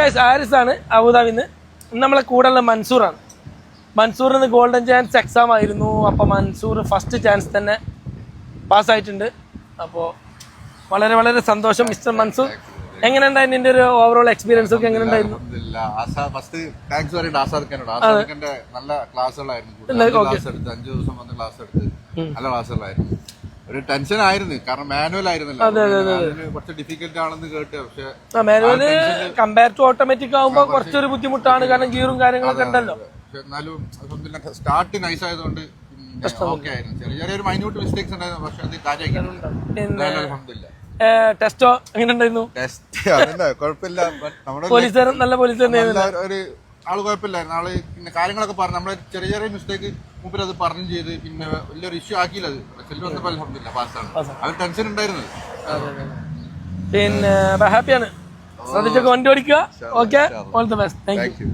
Guys Aris ആണ് അബുദാബിന്ന്. നമ്മളെ കൂടെയുള്ള മൻസൂറാണ്. മൻസൂറിന് ഗോൾഡൻ ചാൻസ് എക്സാം ആയിരുന്നു. അപ്പോൾ മൻസൂർ ഫസ്റ്റ് ചാൻസ് തന്നെ പാസ്സായിട്ടുണ്ട്. അപ്പോൾ വളരെ വളരെ സന്തോഷം മിസ്റ്റർ മൻസൂർ. എങ്ങനെ ഉണ്ടായിരുന്നു എൻ്റെ ഒരു ഓവറോൾ എക്സ്പീരിയൻസ് ഒക്കെ എങ്ങനെ ഉണ്ടായിരുന്നു? ഫസ്റ്റ് താങ്ക്സ് പറയണ്ട ആസാദിന്റെ നല്ല ക്ലാസ്സുകളായിരുന്നു. 5 ദിവസം വന്ന് ക്ലാസ് എടുത്ത് നല്ല ക്ലാസ്സുകളായിരുന്നു. ഒരു ടെൻഷൻ ആയിരുന്നു, കാരണം മാനുവൽ ആയിരുന്നല്ലോ, കുറച്ച് ഡിഫിക്കൽട്ട് ആണെന്ന് കേട്ട്. പക്ഷെ മാനുവല് കമ്പയർ ടു ഓട്ടോമാറ്റിക് ആകുമ്പോൾ കുറച്ചൊരു ബുദ്ധിമുട്ടാണ്, കാരണം ഗിയറും കാര്യങ്ങളൊക്കെ ഉണ്ടല്ലോ. എന്നാലും സ്റ്റാർട്ട് നൈസ് ആയതുകൊണ്ട് ഓക്കെ ആയിരുന്നു. ചെറിയൊരു മൈന്യൂട്ട് മിസ്റ്റേക്സ് ഉണ്ടായിരുന്നു, പക്ഷെ അത് കാര്യമാക്കിയില്ല. ടെസ്റ്റോ എങ്ങനെ ഉണ്ടായിരുന്നു? കുഴപ്പമില്ല. പോലീസുകാർ നല്ല പോലീസ് ഒരു ആള് കുഴപ്പമില്ലായിരുന്നു. ആള് പിന്നെ കാര്യങ്ങളൊക്കെ പറഞ്ഞു, നമ്മളെ ചെറിയ ചെറിയ മിസ്റ്റേക്ക് മുമ്പിൽ അത് പറഞ്ഞു ചെയ്ത്, പിന്നെ വലിയൊരു ഇഷ്യൂ ആക്കിയില്ല. അത് റിസൾട്ട് വന്നപ്പോൾ അൽഹംദുലില്ലാ പാസ്സാണ്. അത് ടെൻഷൻ ഉണ്ടായിരുന്നത്. പിന്നെ ഹാപ്പിയാണ്. ശ്രദ്ധിച്ചൊക്കെ വണ്ടി ഓടിക്കുക. Okay, all the best. Thank you.